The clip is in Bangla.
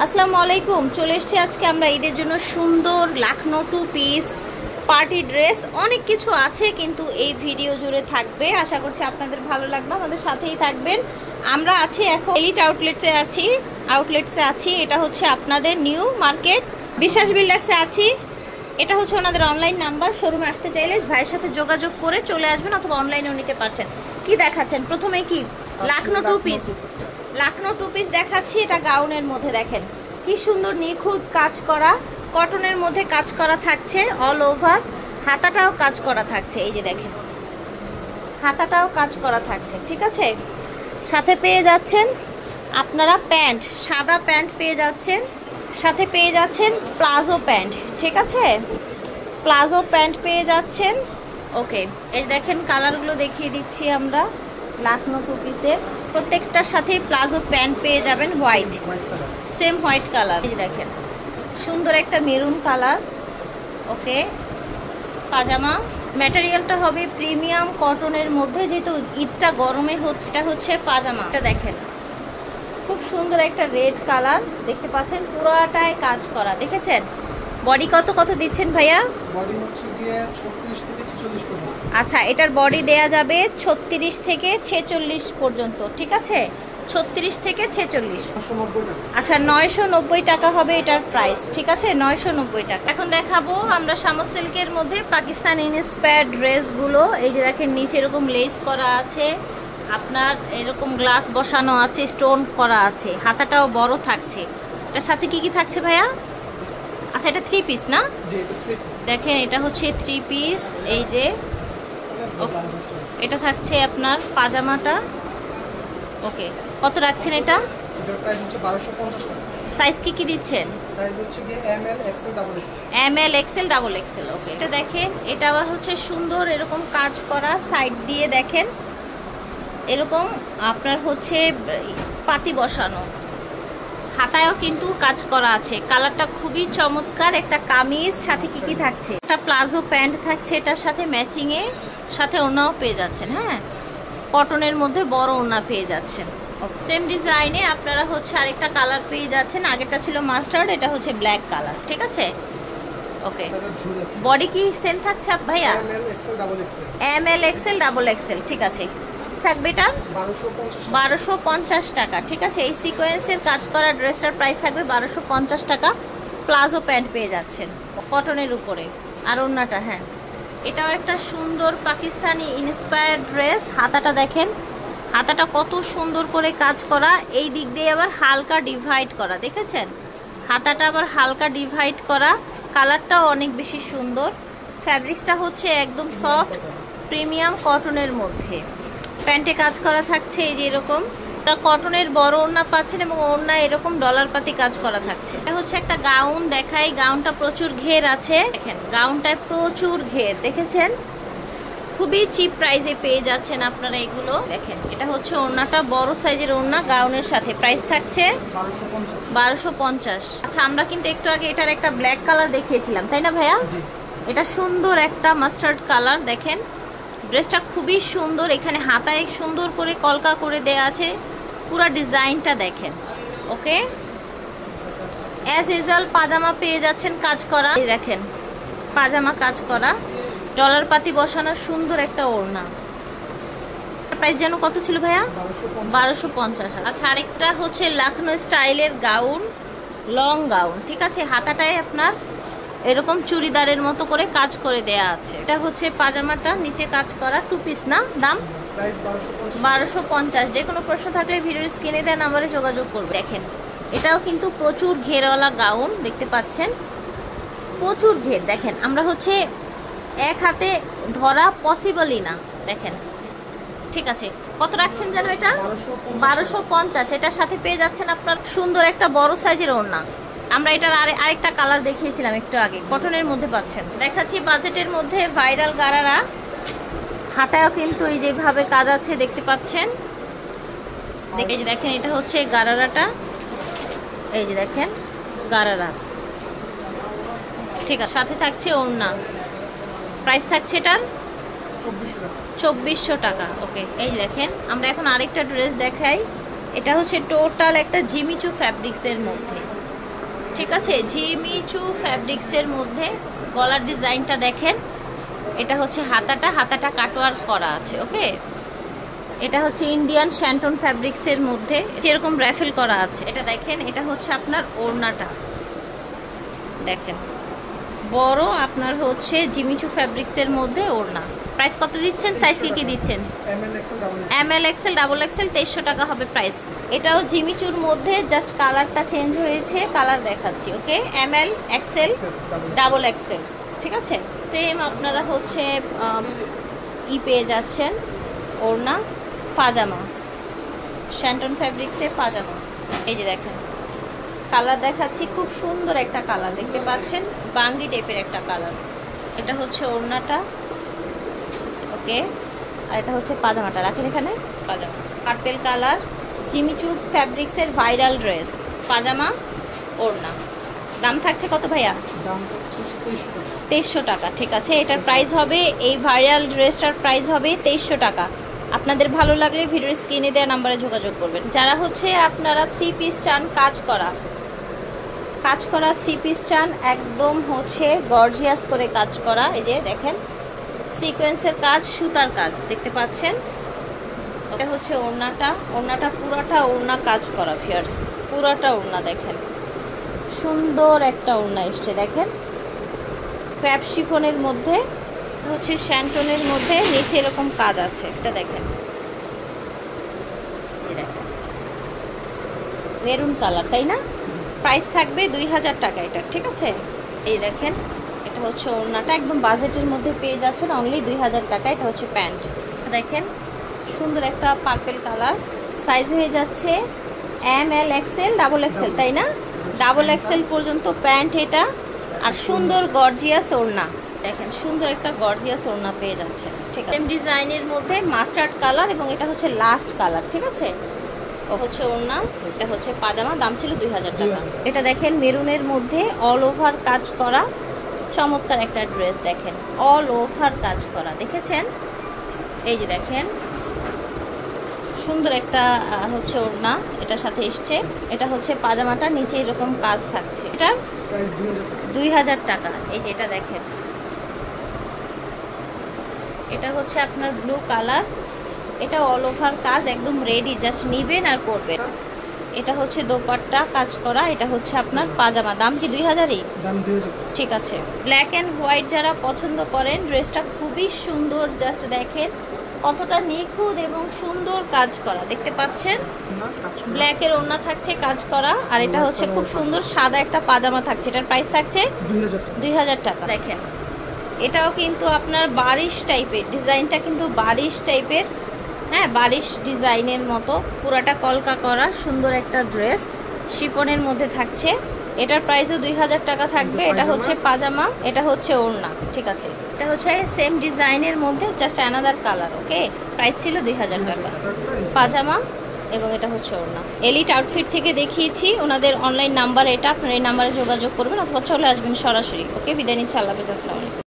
আসসালামু আলাইকুম। চলে এসেছি আজকে আমরা ঈদের জন্য সুন্দর Lucknow two piece party dress, অনেক কিছু আছে কিন্তু এই ভিডিও জুড়ে থাকবে। আশা করছি আপনাদের ভালো লাগবে, আমাদের সাথেই থাকবেন। আমরা আছি এখন এলিট আউটলেটসে আছি। এটা হচ্ছে আপনাদের নিউ মার্কেট বিশ্বাস বিল্ডার্সে আছি। এটা হচ্ছে ওনাদের অনলাইন নাম্বার। শোরুমে আসতে চাইলে ভাইয়ের সাথে যোগাযোগ করে চলে আসবেন অথবা অনলাইনেও নিতে পারছেন। কি দেখাচ্ছেন প্রথমে? কি লাখনো টু পিস দেখাচ্ছি। এটা গাউনের মধ্যে দেখেন কি সুন্দর নিখুঁত কাজ করা, কটনের মধ্যে কাজ করা থাকছে অল ওভার। হাতাটাও কাজ করা থাকছে, এই যে দেখেন হাতাটাও কাজ করা থাকছে, ঠিক আছে। সাথে পেয়ে যাচ্ছেন আপনারা প্যান্ট, সাদা প্যান্ট পেয়ে যাচ্ছেন, সাথে পেয়ে যাচ্ছেন প্লাজো প্যান্ট, ঠিক আছে। প্লাজো প্যান্ট পেয়ে যাচ্ছেন। ওকে, এই দেখেন কালারগুলো দেখিয়ে দিচ্ছি আমরা। লাখনো টু পিসের প্রত্যেকটার সাথেই প্লাজো প্যান্ট পেয়ে যাবেন, হোয়াইট, সেম হোয়াইট কালার। এই দেখেন সুন্দর একটা মেরুন কালার। ওকে, পাজামা ম্যাটেরিয়ালটা হবে প্রিমিয়াম কটনের মধ্যে, যেহেতু ঈদটা গরমে হচ্ছে পাজামা। এটা দেখেন খুব সুন্দর একটা রেড কালার দেখতে পাচ্ছেন, পুরোটাই কাজ করা, দেখেছেন। বডি কত দিচ্ছেন ভাইয়া? বডি হচ্ছে গিয়ে 36 থেকে 46 পর্যন্ত। আচ্ছা, এটার বডি দেয়া যাবে 36 থেকে 46 পর্যন্ত, ঠিক আছে। 36 থেকে 46। আচ্ছা, 990 টাকা হবে এটার প্রাইস, ঠিক আছে, 990 টাকা। এখন দেখাবো আমরা শামু সিল্কের মধ্যে পাকিস্তান ইন্সপায়ার্ড ড্রেসগুলো। এই যে দেখেন নিচে এরকম লেস করা আছে, আপনার এরকম গ্লাস বসানো আছে, স্টোন করা আছে, হাতাটাও বড় থাকছে। এটার সাথে কি কি থাকছে ভাইয়া? আচ্ছা, এটা 3 পিস না? দেখেন এটা হচ্ছে 3 পিস। এই যে এটা থাকছে আপনার পাজামাটা। ওকে, কত রাখছেন এটা? এটার প্রাইস হচ্ছে 1250 টাকা। সাইজ কি দিচ্ছেন? সাইজ হচ্ছে গিয়ে M L XL double XL. M L XL double XL. Okay, এটা দেখেন এটা আবার হচ্ছে সুন্দর এরকম কাজ করা, সাইড দিয়ে দেখেন এরকম আপনার হচ্ছে পাতি বসানো, হাতায়ও কিন্তু কাজ করা আছে। কালারটা খুবই চমৎকার। একটা কামিজ, সাথে কি থাকছে? একটা প্লাজো প্যান্ট থাকছে এটার সাথে ম্যাচিংয়ে, সাথে ওড়নাও পেয়ে যাচ্ছেন। হ্যাঁ, কটনের মধ্যে বড় ওড়না পেয়ে যাচ্ছেন। সেম ডিজাইনে আপনারা হচ্ছে আরেকটা কালার পেয়ে যাচ্ছেন। আগেরটা ছিল মাস্টার্ড, এটা হচ্ছে ব্ল্যাক কালার, ঠিক আছে। ওকে, বডি কি সেম থাকছে ভাইয়া? এমএল এক্সএল ডাবল এক্সএল, ঠিক আছে। থাকবে এটা 1250 টাকা, ঠিক আছে। এই সিকোয়েন্সের কাজ করা ড্রেসটার প্রাইস থাকবে 1250 টাকা। প্লাজো প্যান্ট পেয়ে যাচ্ছেন কটনের উপরে, আর ওড়নাটা, হ্যাঁ এটাও একটা সুন্দর পাকিস্তানি ইন্সপায়ার্ড ড্রেস। হাতাটা দেখেন, হাতাটা কত সুন্দর করে কাজ করা। এই দিক দিয়ে আবার হালকা ডিভাইড করা, দেখেছেন হাতাটা আবার হালকা ডিভাইড করা। কালারটাও অনেক বেশি সুন্দর। ফ্যাব্রিক্সটা হচ্ছে একদম সফট প্রিমিয়াম কটনের মধ্যে। প্যান্টে কাজ করা থাকছে এই যে এরকম কটনের বড় ওড়না পাচ্ছেন, এবং ওড়না এরকম ডলার পাতি কাজ করা থাকছে। এটা হচ্ছে একটা গাউন দেখাই। গাউনটা প্রচুর ঘের আছে, দেখেন গাউনটায় প্রচুর ঘের, দেখেছেন। খুবই চিপ প্রাইসে পেয়ে যাচ্ছেন আপনারা এগুলো। দেখেন এটা হচ্ছে ওড়নাটা বড় সাইজের ওড়না গাউনের সাথে, প্রাইস থাকছে 1250। আচ্ছা, আমরা কিন্তু একটু আগে এটার একটা ব্ল্যাক কালার দেখিয়েছিলাম, তাই না ভাইয়া? এটা সুন্দর একটা মাস্টার্ড কালার। দেখেন ড্রেসটা খুবই সুন্দর। এখানে হাতায় সুন্দর করে কলকা করে দেয়া আছে, পুরো ডিজাইনটা দেখেন। ওকে, অ্যাজ ইউজুয়াল পাজামা পেয়ে যাচ্ছেন কাজ করা। দেখেন পাজামা কাজ করা, ডলার পাতি বসানো, সুন্দর একটা ওড়না। প্রাইস যেন কত ছিল ভাইয়া? 1250। আচ্ছা, আরেকটা হচ্ছে লাখনো স্টাইলের গাউন, লং গাউন, ঠিক আছে। হাতাটায় আপনার এরকম চুড়িদারের মতো করে কাজ করে দেয়া আছে। এটা হচ্ছে পাজামাটা, নিচে কাজ করা, 2 পিস না? দাম 1250। যে কোনো প্রশ্ন থাকলে ভিডিওর স্ক্রিনে দেওয়া নাম্বারে যোগাযোগ করবে। দেখেন এটাও কিন্তু প্রচুর ঘেরওয়ালা গাউন দেখতে পাচ্ছেন, প্রচুর ঘের। দেখেন আমরা হচ্ছে এক হাতে ধরা পসিবলই না, দেখেন, ঠিক আছে। কত রাখছেন যেন এটা? 1250। এটার সাথে পেয়ে যাচ্ছেন আপনার সুন্দর একটা বড় সাইজের ওড়না। আমরা এটার আরেকটা কালার দেখিয়েছিলাম একটু আগে, কটনের মধ্যে পাচ্ছেন। দেখাচ্ছি বাজেটের মধ্যে ভাইরাল গারারা। হাতায়ও কিন্তু এই যেভাবে কাজ আছে দেখতে পাচ্ছেন। দেখেন এটা হচ্ছে গারারাটা, এই যে দেখেন গারারা, ঠিক আছে। সাথে থাকছে ওড়না, প্রাইস থাকছে এটার 2400 টাকা। ওকে, এই দেখেন আমরা এখন আরেকটা ড্রেস দেখাই। এটা হচ্ছে টোটাল একটা জিমিচু ফ্যাব্রিক্সের মধ্যে, ঠিক আছে, জিমিচু ফ্যাব্রিক্সের মধ্যে গলার ডিজাইনটা দেখেন। এটা হচ্ছে হাতাটা কাটওয়ার্ক করা আছে। ওকে, এটা হচ্ছে ইন্ডিয়ান শ্যান্টন ফ্যাব্রিক্সের মধ্যে যেরকম র্যাফেল করা আছে। এটা দেখেন, এটা হচ্ছে আপনার ওড়নাটা দেখেন, বড় আপনার হচ্ছে জিমিচু ফ্যাব্রিক্সের মধ্যে ওড়না। প্রাইস কত দিচ্ছেন? সাইজ কি দিচ্ছেন? ML XL ডাবল XL 2300 টাকা হবে প্রাইস। এটাও জিমিচুর মধ্যে, জাস্ট কালারটা চেঞ্জ হয়েছে, কালার দেখাচ্ছি। ওকে, ML XL ডাবল XL, ঠিক আছে। সেম আপনারা হচ্ছে পেয়ে যাচ্ছেন ওড়না, পাজামা, শ্যান্টন ফ্যাব্রিক্সের পাজামা। এই যে দেখেন কালার দেখাচ্ছি, খুব সুন্দর একটা কালার দেখতে পাচ্ছেন, বাঙ্গি টাইপের একটা কালার। এটা হচ্ছে ওড়নাটা। ওকে, আর এটা হচ্ছে পাজামাটা, রাখেন এখানে। পাজামা পার্পেল কালার, জিমিচু ফ্যাব্রিক্সের ভাইরাল ড্রেস, পাজামা, ওড়না। দাম থাকছে কত ভাইয়া? দাম হচ্ছে 2300 টাকা। ঠিক আছে, এটার প্রাইস হবে, এই ভাইরাল ড্রেসটার প্রাইস হবে 2300 টাকা। আপনাদের ভালো লাগলে ভিডিওর স্ক্রিনে দেওয়া নাম্বারে যোগাযোগ করবেন। যারা হচ্ছে আপনারা 3 পিস চান, কাজ করা 3 পিস চান, একদম হচ্ছে গর্জিয়াস করে কাজ করা। এই যে দেখেন সিকোয়েন্সের কাজ, সুতার কাজ দেখতে পাচ্ছেন। এটা হচ্ছে ওড়নাটা পুরাটা ওড়না কাজ করা ভিউয়ার্স, পুরাটা ওড়না দেখেন, সুন্দর একটা ওড়না এসছে দেখেন, ক্র্যাপ শিফনের মধ্যে হচ্ছে শ্যান্টনের মধ্যে, নিচে এরকম কাজ আছে। এটা দেখেন, মেরুন কালার, তাই না? প্রাইস থাকবে 2000 টাকা এটা, ঠিক আছে। এই দেখেন এটা হচ্ছে ওড়নাটা, একদম বাজেটের মধ্যে পেয়ে যাচ্ছেন অনলি 2000 টাকা। এটা হচ্ছে প্যান্ট, দেখেন সুন্দর একটা পার্পেল কালার, সাইজ হয়ে যাচ্ছে ML XL ডাবল XL, তাই না? ডাবল XL পর্যন্ত প্যান্ট এটা। আর সুন্দর গর্জিয়াস ওড়না দেখেন, সুন্দর একটা গর্জিয়াস ওড়না পেয়ে যাচ্ছে। ঠিক আছে, ডিজাইনের মধ্যে মাস্টার্ড কালার, এবং এটা হচ্ছে লাস্ট কালার, ঠিক আছে। ও হচ্ছে ওড়না, এটা হচ্ছে পাজামা, দাম ছিল 2000 টাকা। এটা দেখেন মেরুনের মধ্যে অল ওভার কাজ করা, চমৎকার একটা ড্রেস দেখেন, অল ওভার কাজ করা, দেখেছেন? এই যে দেখেন সুন্দর একটা হচ্ছে ওড়না এটার সাথে এসছে। এটা হচ্ছে পাজামাটা, নিচে এরকম কাজ থাকছে। এটা প্রাইস 2000 টাকা। এই যে এটা দেখেন, এটা হচ্ছে আপনার ব্লু কালার, এটা অল ওভার কাজ, একদম রেডি, জাস্ট নিবেন আর পরবেন। এটা হচ্ছে দোপাট্টা কাজ করা, এটা হচ্ছে আপনার পাজামা, দাম কি 2000ই? দাম 2000। ঠিক আছে, ব্ল্যাক অ্যান্ড হোয়াইট যারা পছন্দ করেন, ড্রেসটা খুবই সুন্দর, জাস্ট দেখেন কতটা নিখুঁত এবং সুন্দর কাজ করা দেখতে পাচ্ছেন। ব্ল্যাকের ওড়না থাকছে কাজ করা, আর এটা হচ্ছে খুব সুন্দর সাদা একটা পাজামা থাকছে। এটার প্রাইস থাকছে 2000 টাকা। দেখেন এটাও কিন্তু আপনার বারিশ টাইপের, ডিজাইনটা কিন্তু বারিশ টাইপের, হ্যাঁ বারিশ ডিজাইনের মতো, পুরাটা কলকা করা সুন্দর একটা ড্রেস, শিফনের মধ্যে থাকছে। এটার প্রাইসও 2000 টাকা থাকবে। এটা হচ্ছে পাজামা, এটা হচ্ছে ওড়না, ঠিক আছে। এটা হচ্ছে সেম ডিজাইনের মধ্যে, জাস্ট অ্যানাদার কালার। ওকে, প্রাইস ছিল 2000 টাকা পাজামা, এবং এটা হচ্ছে ওড়না। এলিট আউটফিট থেকে দেখিয়েছি, ওনাদের অনলাইন নাম্বার এটা, আপনার এই নাম্বারে যোগাযোগ করবেন অথবা চলে আসবেন সরাসরি। ওকে, বিদায় নিচ্ছি, আল্লাহ হাফেজ, আসসালামু আলাইকুম।